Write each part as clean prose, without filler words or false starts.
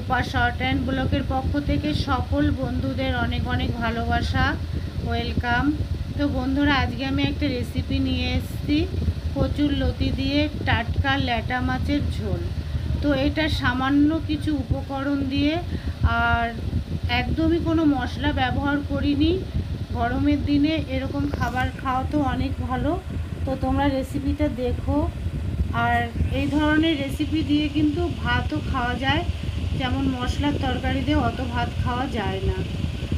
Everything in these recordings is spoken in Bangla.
রূপা শর্ট অ্যান্ড ব্লকের পক্ষ থেকে সকল বন্ধুদের অনেক অনেক ভালোবাসা, ওয়েলকাম। তো বন্ধুরা, আজকে আমি একটা রেসিপি নিয়ে এসেছি কচুর লতি দিয়ে টাটকা ল্যাটা মাছের ঝোল। তো এটা সামান্য কিছু উপকরণ দিয়ে, আর একদমই কোনো মশলা ব্যবহার করিনি। গরমের দিনে এরকম খাবার খাওয়া তো অনেক ভালো। তো তোমরা রেসিপিটা দেখো। আর এই ধরনের রেসিপি দিয়ে কিন্তু ভাতও খাওয়া যায়, যেমন মশলার তরকারি দিয়ে অত ভাত খাওয়া যায় না।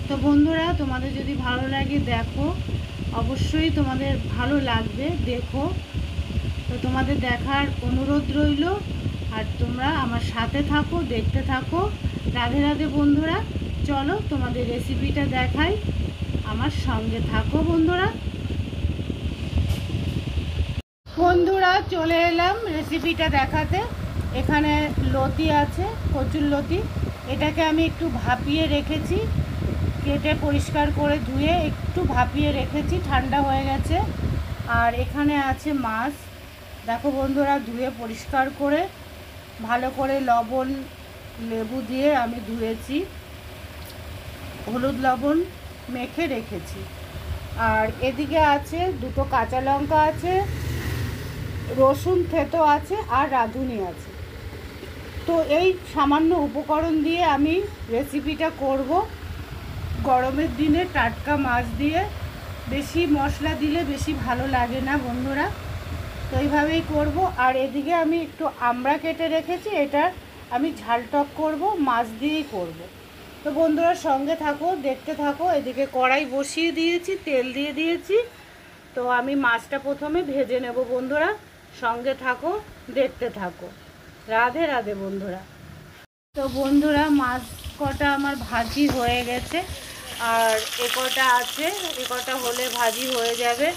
তো বন্ধুরা, তোমাদের যদি ভালো লাগে দেখো, অবশ্যই তোমাদের ভালো লাগবে, দেখো। তো তোমাদের দেখার অনুরোধ রইল, আর তোমরা আমার সাথে থাকো, দেখতে থাকো। রাধে রাধে বন্ধুরা, চলো তোমাদের রেসিপিটা দেখাই, আমার সঙ্গে থাকো বন্ধুরা। বন্ধুরা, চলে এলাম রেসিপিটা দেখাতে। এখানে লতি আছে, কচুর লতি। এটাকে আমি একটু ভাপিয়ে রেখেছি, কেটে পরিষ্কার করে ধুয়ে একটু ভাপিয়ে রেখেছি, ঠান্ডা হয়ে গেছে। আর এখানে আছে মাছ, দেখো বন্ধুরা, ধুয়ে পরিষ্কার করে ভালো করে লবণ লেবু দিয়ে আমি ধুয়েছি, হলুদ লবণ মেখে রেখেছি। আর এদিকে আছে দুটো কাঁচা লঙ্কা আছে, রসুন থেতো আছে, আর রাঁধুনি আছে। তো এই সামান্য উপকরণ দিয়ে আমি রেসিপিটা করব। গরমের দিনে টাটকা মাছ দিয়ে বেশি মশলা দিলে বেশি ভালো লাগে না বন্ধুরা, তো এইভাবেই করব। আর এদিকে আমি একটু আমড়া কেটে রেখেছি, এটা আমি ঝাল টক করব, মাছ দিয়েই করব। তো বন্ধুরা সঙ্গে থাকো, দেখতে থাকো। এদিকে কড়াই বসিয়ে দিয়েছি, তেল দিয়ে দিয়েছি। তো আমি মাছটা প্রথমে ভেজে নেব বন্ধুরা, সঙ্গে থাকো, দেখতে থাকো। রাধে রাধে বন্ধুরা। তো বন্ধুরা, মাছ কটা আমার ভাজি হয়ে গেছে, আর এ কটা আছে, এ কটা হলে ভাজি হয়ে যাবে।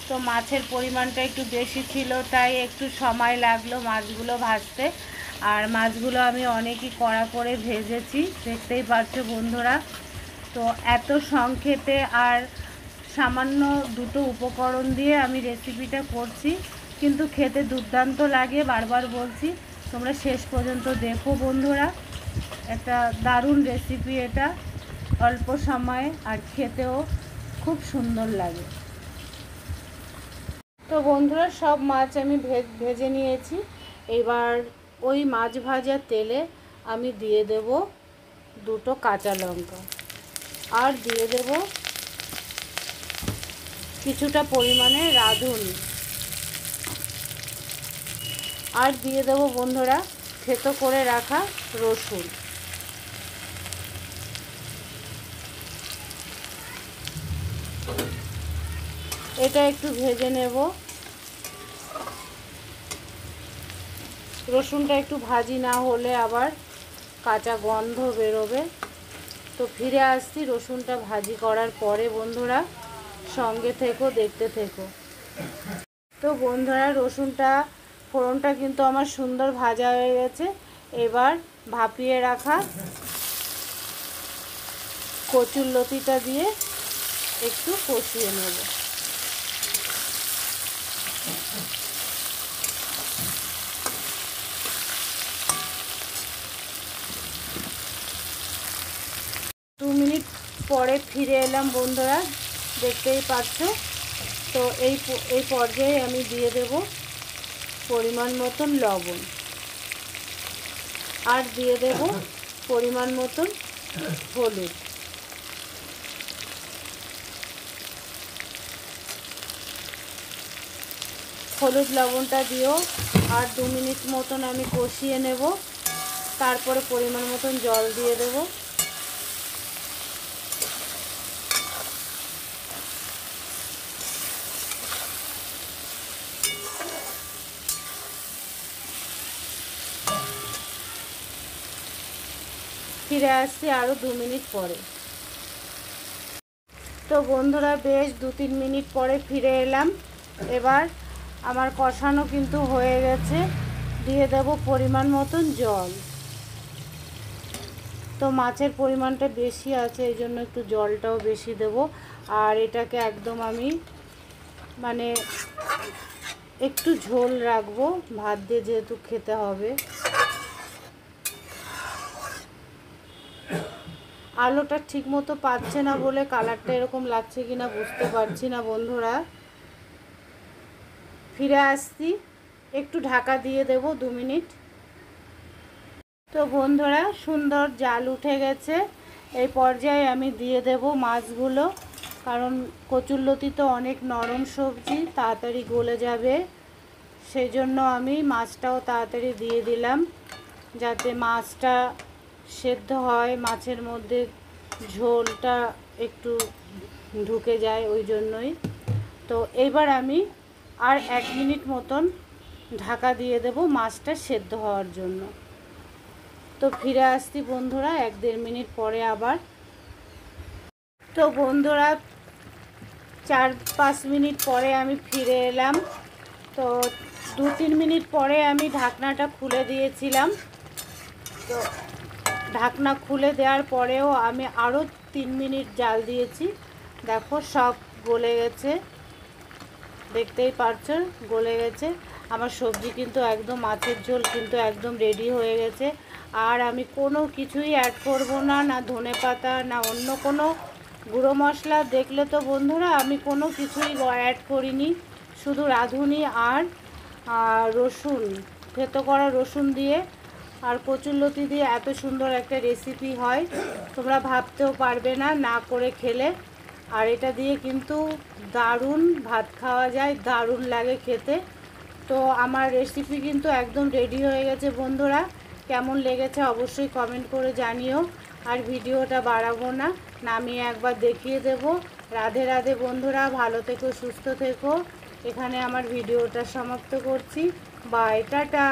তো মাছের পরিমাণটা একটু বেশি ছিল, তাই একটু সময় লাগলো মাছগুলো ভাজতে। আর মাছগুলো আমি অনেকই কড়া করে ভেজেছি, দেখতেই পাচ্ছো বন্ধুরা। তো এত সংক্ষেপে আর সামান্য দুটো উপকরণ দিয়ে আমি রেসিপিটা করছি, কিন্তু খেতে দুর্দান্ত লাগে। বারবার বলছি, তোমরা শেষ পর্যন্ত দেখো বন্ধুরা। একটা দারুণ রেসিপি এটা, অল্প সময়ে আর খেতেও খুব সুন্দর লাগে। তো বন্ধুরা, সব মাছ আমি ভেজে নিয়েছি। এবার ওই মাছ ভাজার তেলে আমি দিয়ে দেব দুটো কাঁচা লঙ্কা, আর দিয়ে দেব কিছুটা পরিমাণে রাঁধুনি, আর দিয়ে দেব বন্ধুরা থেতো করে রাখা রসুন। এটা একটু ভেজে নেব, রসুনটা একটু ভাজি না হলে আবার কাঁচা গন্ধ বেরোবে। তো ফিরে আসছি রসুনটা ভাজি করার পরে বন্ধুরা, সঙ্গে থেকো, দেখতে থেকো। তো বন্ধুরা, রসুনটা ফোড়নটা কিন্তু আমার সুন্দর ভাজা হয়ে গেছে। এবার ভাপিয়ে রাখা কচুর লতিটা দিয়ে একটু কষিয়ে নেব। দু মিনিট পরে ফিরে এলাম বন্ধুরা, দেখতেই পাচ্ছ। তো এই পর্যায়ে আমি দিয়ে দেব পরিমাণ মতন লবণ, আর দিয়ে দেব পরিমাণ মতন হলুদ। হলুদ লবণটা দিও, আর 2 মিনিট মতন আমি কষিয়ে নেব। তারপরে পরিমাণ মতন জল দিয়ে দেব। ফিরে আসছি আরও 2 মিনিট পরে। তো বন্ধুরা, বেশ 2-3 মিনিট পরে ফিরে এলাম। এবার আমার কষানো কিন্তু হয়ে গেছে, দিয়ে দেব পরিমাণ মতন জল। তো মাছের পরিমাণটা বেশি আছে, এই জন্য একটু জলটাও বেশি দেব। আর এটাকে একদম আমি মানে একটু ঝোল রাখবো, ভাত দিয়ে যেহেতু খেতে হবে। আলোটা ঠিক মতো পাচ্ছে না বলে কালারটা এরকম লাগছে কিনা বুঝতে পারছি না বন্ধুরা। ফিরে আসছি, একটু ঢাকা দিয়ে দেব 2 মিনিট। তো বন্ধুরা সুন্দর জাল উঠে গেছে। এই পর্যায়ে আমি দিয়ে দেব মাছগুলো, কারণ কচুরলতি তো অনেক নরম সবজি, তাড়াতাড়ি গলে যাবে। সেই জন্য আমি মাছটাও তাড়াতাড়ি দিয়ে দিলাম, যাতে মাছটা সেদ্ধ হয়, মাছের মধ্যে ঝোলটা একটু ঢুকে যায়, ওই জন্যই। তো এবার আমি আর 1 মিনিট মতন ঢাকা দিয়ে দেব মাছটা সেদ্ধ হওয়ার জন্য। তো ফিরে আসছি বন্ধুরা 1-1.5 মিনিট পরে আবার। তো বন্ধুরা 4-5 মিনিট পরে আমি ফিরে এলাম। তো 2-3 মিনিট পরে আমি ঢাকনাটা খুলে দিয়েছিলাম। তো ঢাকনা খুলে দেওয়ার পরেও আমি আরও 3 মিনিট জাল দিয়েছি। দেখো সব গলে গেছে, দেখতেই পারছো গলে গেছে। আমার সবজি কিন্তু একদম, মাছের ঝোল কিন্তু একদম রেডি হয়ে গেছে। আর আমি কোনো কিছুই অ্যাড করব না, না ধনেপাতা না অন্য কোনো গুঁড়ো মশলা। দেখলে তো বন্ধুরা আমি কোনো কিছুই অ্যাড করিনি, শুধু রাঁধুনি আর রসুন, থেতো করা রসুন দিয়ে আর কচুরলতি দিয়ে এত সুন্দর একটা রেসিপি হয়, তোমরা ভাবতেও পারবে না না করে খেলে। আর এটা দিয়ে কিন্তু দারুণ ভাত খাওয়া যায়, দারুণ লাগে খেতে। তো আমার রেসিপি কিন্তু একদম রেডি হয়ে গেছে বন্ধুরা। কেমন লেগেছে অবশ্যই কমেন্ট করে জানিও। আর ভিডিওটা বাড়াবো না, নামিয়ে একবার দেখিয়ে দেব। রাধে রাধে বন্ধুরা, ভালো থেকো, সুস্থ থেকো। এখানে আমার ভিডিওটা সমাপ্ত করছি। Bye, tata.